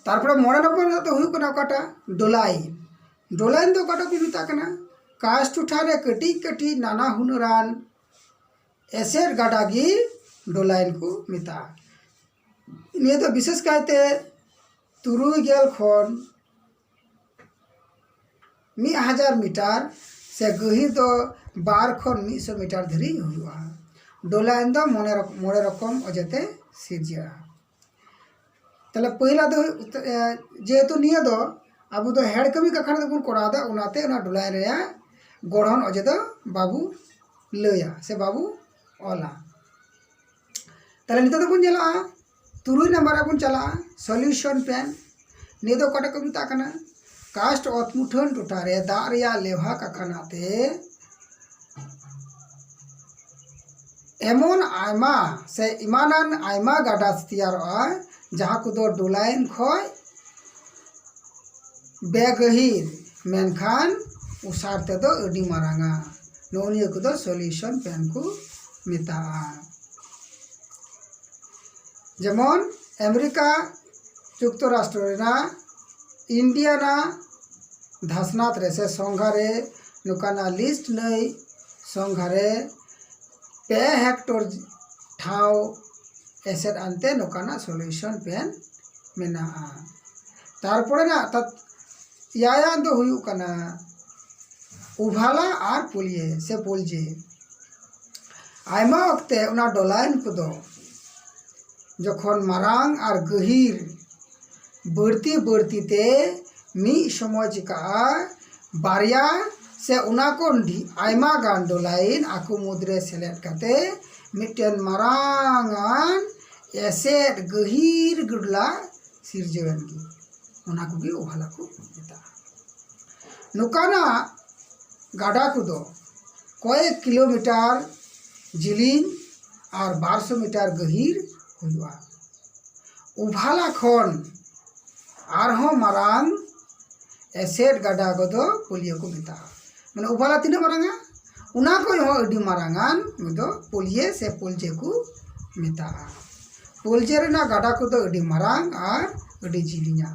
तारपरे मोड़े नंबर तो हुई कना काटा डोलाइन डोलाइन तो काटा को मिता कना कास टुठा रे कटी कटी नाना हुनरान एसेर गाडा गी डोलाइन को मिता निये तो विशेष कायते 3 खन 1000 मीटर से गहिर तो 12 खन 100 मीटर धरी हुआ डोलाइन दो मोड़े रकम अजेते सिरजा तले पहला दो जेहेतु निये दो अब दो हेड कमी कखन दो कोरा दा उनाते उना डोलाइन रे गढ़न अजे दो बाबू लया से बाबू ओला तले नितो दो बुन जला 3 नंबर बुन चला सॉल्यूशन पेन ने दो कटा को मिता कना कास्ट अतमुठन टोटा रे दा रिया लेवा कखनाते एमन आयमा से इमानान आयमा गाडा तैयार जहाँ को दो डोलाइन खय बेगहिर मेनखान उसारते दो अडी मारांगा नोनिया को दो सॉल्यूशन पेन को मिता जेमन अमेरिका जुक्तराष्ट्र इंडियाना धासनात रे से संघारे नुकाना लिस्ट नई संघारे 2 हेक्टर ठाव एसेट आनते नुकाना सॉल्यूशन पेन मेना तारपरे ना तत यायान दो हुयु कना उभाला आर पुलिये से पुलजे आयमा वक्ते उना डोलाइन को दो जखन मारांग आर गहिर बढ़ती बढ़ती ते मी समय चिका बारिया से उना को आयमा गान डोलाइन आकु मुद्रे सेलेट काते मिटेन मारांगान एसेट गहिर गुडला सिरजेवन की उना को भी उहाला को मिता नुकाना गाडा को दो कয়েক किलोमीटर जिलिन और 1200 मीटर गहिर हुआ उभाला खन आरहो मारांग एसेट गाडा को दो पुलियो को मिता माने उभाला तीना मारांगा उना को हो अडी मारांगान दो पुलिये से पुलजे को मिता पुलजे रेना गाडा को दो अडी मारांग और अडी जिलिया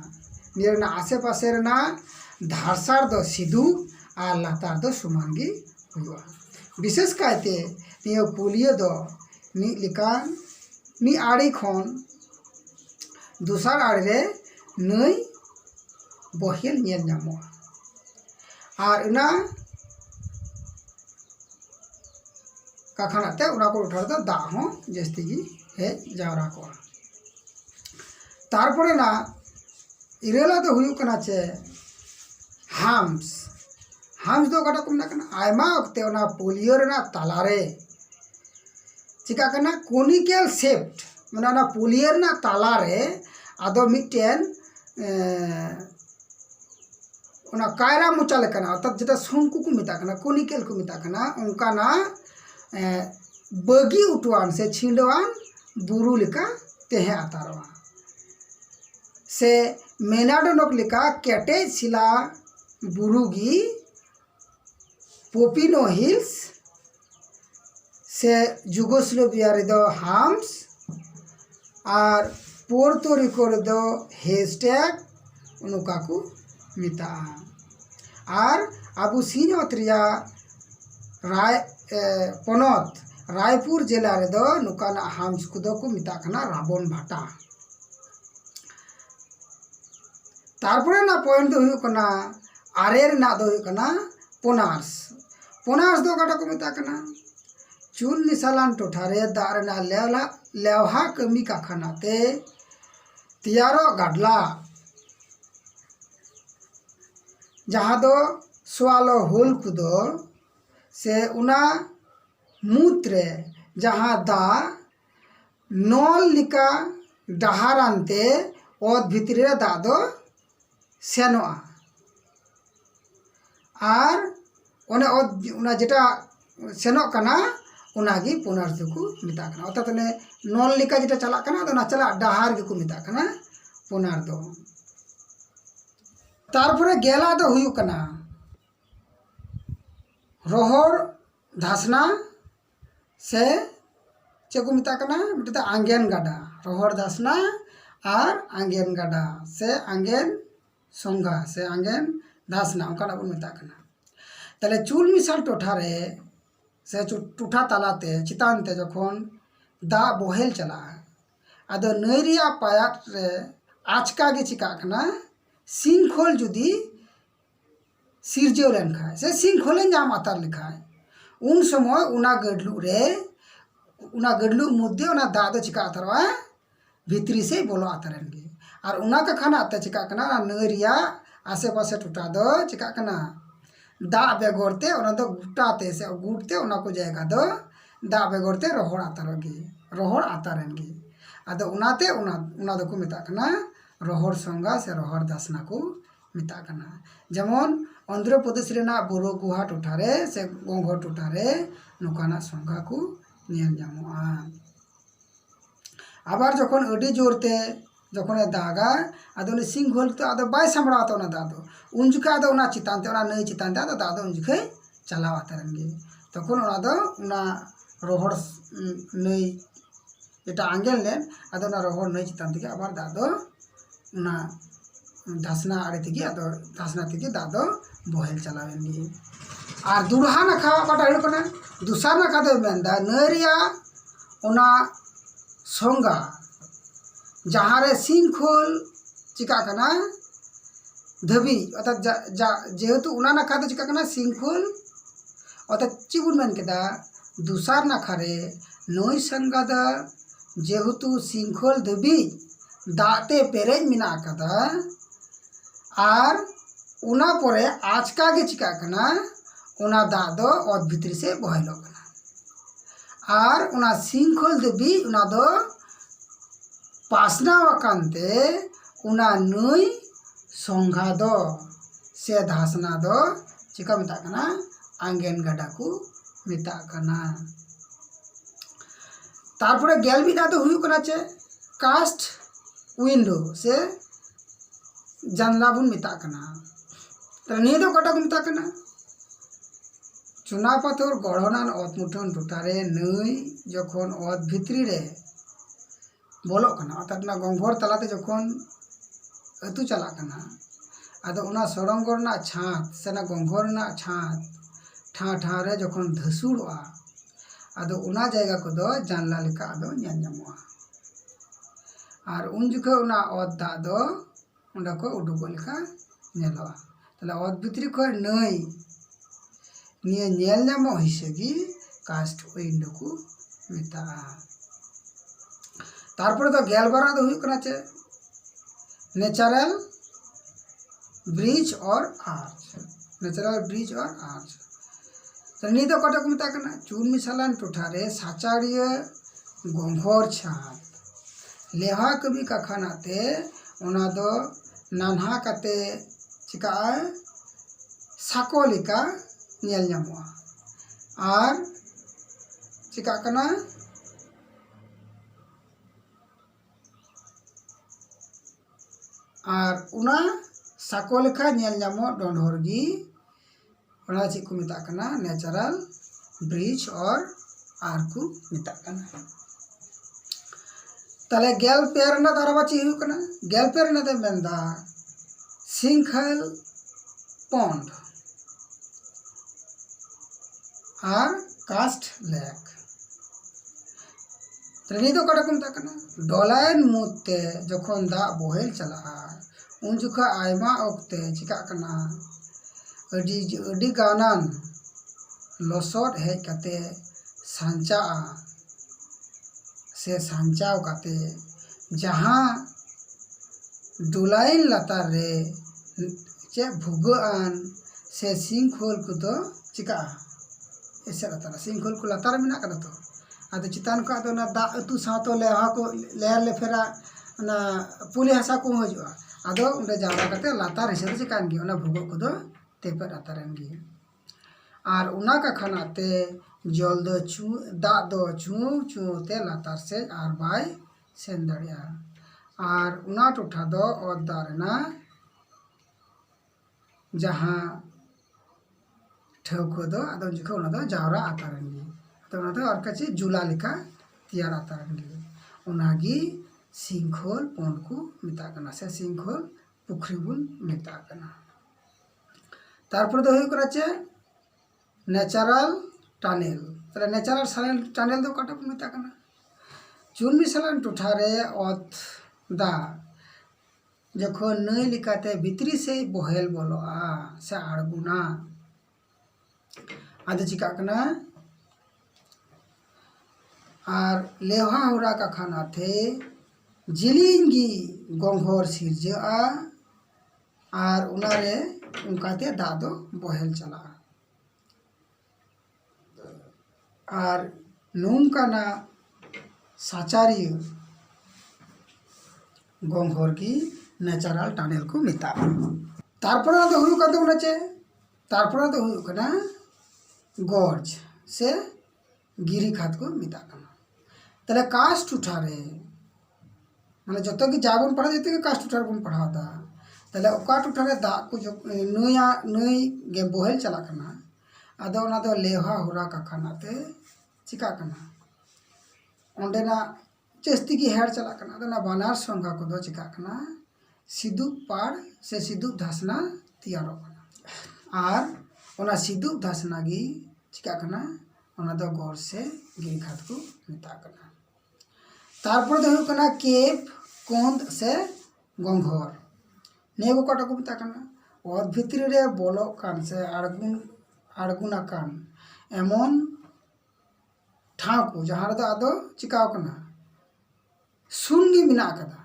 निरना आसे पासे रेना धारसार दो सिधु और लातार दो समान गी हुआ विशेष कायते नियो पुलियो दो नि लिकान नि आड़ी खन दूसर आड़ी रे नई बहेल नेल नामोआ और उना काखनाते उना को उठार दो दा हो जस्ती गी हे जावरा को तारपरे ना इरेला तो हुयु कना चे हाम्स दो कटा को ना आयमा वक्ते उना पोलियो रे ना तालारे चिका कना कोनिकल शेप्ड माने ना पोलियो रे ना तालारे आदो मिटेन उना कायरा मुचा लेकना अर्थात जेटा शंकु को मिता कना कोनिकल को मिता कना उनकाना बगी उठवान से छिंडवान बुरु लिका तेहे आतारवा से मेनाडोनक लिका केटे सिला बुरुगी पोपिनो हिल्स से जुगोस्लोविया रे दो हाम्स और पोर्तो रिको रे दो हेस्टैग उनुका को मिता और आबू सीनोत्रिया राय पनत रायपुर जिला रे दो नुकाना हाम्स को दो को मिता कना राबन भाटा तारपरे ना पॉइंट दो हुयु कना आरेर ना दो हुयु कना पोनार्स दो काटा को मिता कना चुन मिसालान टोठारे दारे ना लेवहा कमी का खानाते तियारो गाडला जहाँ दो स्वालो होल कुदो से उना मूत्रे जहाँ दा नल लिका डहारानते ओद भितरे दा दो सेनोआ और ओने ओद उना जेटा सेनो कना उनागी पुनर्ज को मिता कना अर्थात ने नल लिका जेटा चला कना तो ना चला डहार के को मिता कना पुनर्दो तारपरे गेला दो हुयु कना रोहर धासना से चे को मिता कना मिटा आंगेन गाडा रोहर धासना और आंगेन गाडा से आंगेन संघा से आंगेन धासना उनका बन मेताकना तले चुल मिसाल टोठा रे से टूठा तालाते चितानते जखन दा बोहेल चला आदो नैरिया पायाट रे आचका गे चिकाकना सिंखोल जुदी सिरजेव लेन खाए से सिंखोले नाम आतार लिखाए उन समय उना गडलू मुद्दे उना दा दो चिका आतरवा भितरी से बोलो आतरेंगे और उना का खाना आते चिकाकना नैरिया आसे पासे टूटा दो चिकाकना दा बेगोरते उना दो गुटाते से गुटते उना को जाएगा दो दा बेगोरते रोहड़ आतारेंगे आदो उनाते उना दो को मेताकना रोहड़ संगा से रोहड़ दासना को मेताकना जेमन आंध्र प्रदेश रेना बुरो गुहा टोठारे से गोंघर टोठारे नुकाना संगा को नेल जामोआ आबार जखन अडी जोरते जखन दागा आदो सिंघोल तो आदो बाय सामड़ाता उना दादो उन जुखा आदो उना चितानते उना नई चितानते आदो दादो उन जुखे चलाव आतारेंगे तखन उना दो उना रोहड़ नई एटा आंगेल लेन आदो उना रोहड़ नई चितानते आबार दादो उना धासना आड़े तेगे आदो धासना तेगे दादो बोहेल चलावेंगे और दुरहा नाखा बाटा हुई कना दुसार नाखा दो मेनदा नैरिया उना संगा जहाँ रे सिंखोल चिका कना धबी अर्थात जेहेतु उना नाखा दो चिका कना सिंखोल अर्थात चिबुन मेन केदा दुसार नाखा रे नई संगा दा जेहेतु सिंखोल धबी दाते पेरेज मिना कदा और उना परे आचका गे चिका कना उना दा दो ओत भितरी से बहेलो कना और उना सिंखोल धबी उना दो पासना वकानते उना नई संघा दो से धासना दो चिका मेता कना आंगेन गाडा को मेता कना तारपरे गेल बिदा तो हुई कना चे कास्ट विंडो से जानला बुन मेता कना तो निये दो कटा को मेता कना चुना पाथर गढ़नान ओत मुठन टोटारे नई जखन ओत भितरी रे बोलो कना अर्थात ना गंभर तलाते जखन अतु चला कना आदो उना सड़ंगर ना छात से ना गंभर ना छात ठा ठा रे जखन धसुड़ोआ आदो उना जायगा को दो जानला लेका आदो नेल ᱧᱟᱢᱚᱜᱼᱟ और उन जुखे उना ओत दा दो उंडा को उडुगो लेका नेलोआ तले ओत भितरी को नई निये नेल ᱧᱟᱢᱚᱜ हिसेगी कास्ट विंडो को मेताआ तारपरे तो गेलबारा दो हुई कना चे नेचुरल ब्रिज और आर्च तो नी दो कटा को मेता कना चून मिसालान टोठारे साचाड़िया गंभर छात लेहा कभी कखानाते उना दो नान्हा काते चिका साको लेका नेल ᱧᱟᱢᱚᱜᱼᱟ और चिका कना और उना साको लेखा नेल ᱧᱟᱢᱚᱜ डोंढोरगी उना ची को मेता कना नेचुरल ब्रिज और आर को मेता कना तले गेल पेर ना दारवा ची हुई कना गेल पेर ना दे मेंदा सिंखल पॉन्ड और कास्ट लेक नी दो कटा को मेता कना डोलायन मुते जखन दा बोहेल चला उन जुखा आयमा ओक्ते चिका कना अडी गानान लसोद हेज काते सांचा से सांचाव काते जहाँ डोलायन लातार रे चे भुगान से सिंखोल को तो चिका ऐसे लातार सिंखोल को लातार में ना कदा तो आदो चितान को आदो ना दा अतु सातो लेहा को लेर ले फेरा ना पुली हसा को हजुआ आदो उंडे जावरा काते लातार हिसे चिकान गी उना भुगो को दो तेपर आतारन गी और उना का खानाते जल दो दा दो चू ते लातार से आर बाय सेन दाड़िया और उना टोठा दो ओत दारना जहाँ ठेवको दो आदो जुखो उना दो जावरा आतारन गी तो उना दो और कची जुला लेका तैयार आतारन गी उनागी सिंखोल पॉन्ड को मेता कना से सिंखोल पुखरी बन मेता कना। तारपर दो हुई करा चे नेचारल टानेल। तले नेचारल टानेल दो काटा बन मेता कना चुन मिसलान टोठा रे ओत दा जखन नई लिकाते भितरी से बहेल बोलोआ से आड़गुना आदो चिका कना और लेहा हुरा का खाना थे जिलिंगी गंघोर सिरजा और उनारे उनकाते दादो बहेल चला और नूंकाना साचारिय गंघोर की नेचारल टानेल को मेता। तारपरा दो हुई काते उनाचे तारपरा दो हुई कना गॉर्ज से गिरी खात को मेता कना। तले कास्ट उठारे माने जतो की जाबन पढ़ा देते के कास्ट उठार बन पढ़ा था तले ओका उठारे दा को जो नई गे बोहेल चला कना आदो ना दो लेहा हुरा का खाना ते चिका कना ओंडेना चेस्ती की हेड चला कना आदो ना बानार संगा को दो चिका कना सिदुप पाड़ से सिदुप धसना तैयारो कना और ओना सिदुप धसना गी चिका कना ओना दो गौर से गिरी खात को मेता कना। तारपर दो कना केप कोंद से गंघोर ने को काटा को मेता कना और भितरी रे बोलो कान से आड़गुना कान एमन ठाव को जहाँ दो आदो चिकाव कना सुनगी मिना कदा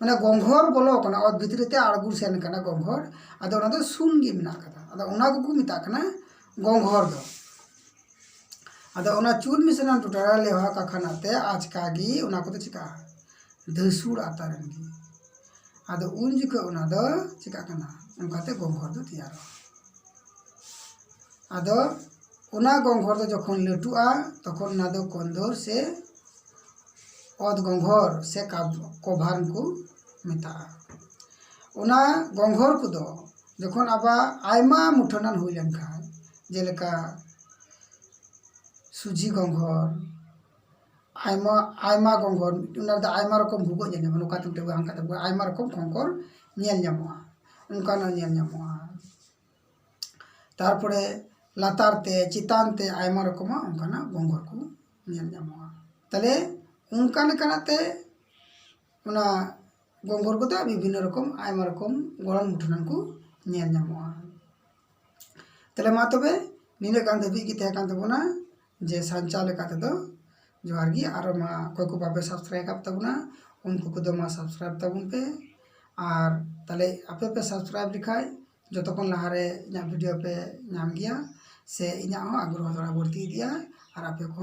माने गंघोर बोलो कना और भितरी ते आड़गुर सेन कना गंघोर आदो ना दो सुनगी मिना कदा आदो उना को मेता कना गंघोर दो आदो उना चूल मिसना टुटारा लेवा का खाना ते आज कागी उना को तो चिका धसुर आता रंगी आदो उन जिको उना दो चिका कना उनकाते गंघोर दो तैयारो आदो उना गंघोर दो जखन लटुआ तखन उना दो कंदोर से ओद गंघोर से कोभान को मेता। उना गंघोर को दो जखन आबा आयमा मुठनान हुई लेनखा जेलेका सुजी गंघोर आयमा गंघोर उना दा आयमा रकम भूगो जेने नोका तुमते हांका ते आयमा रकम खंकर नेल ᱧᱟᱢᱚᱜᱼᱟ उनका ना नेल ᱧᱟᱢᱚᱜᱼᱟ। तारपरे लातारते चितानते आयमा रकम उनका ना गंघोर को नेल ᱧᱟᱢᱚᱜᱼᱟ। तले उनका लेकानाते उना गंघोर को विभिन्न रकम आयमा रकम गड़न मुठनान को नेल ᱧᱟᱢᱚᱜᱼᱟ। तले मा तबे निने कान दबी की तहे कान तबना जे संचा लेकाते दो जोहार गी आरो मा कोई को बापे सब्सक्राइब आप तबना उनको को दो मा सब्सक्राइब तबुन पे और तले आपे पे सब्सक्राइब लिखाय जो तकन लहारे इन वीडियो पे नाम गया से इना आग्रह थोड़ा बढ़ती दिया और आपे को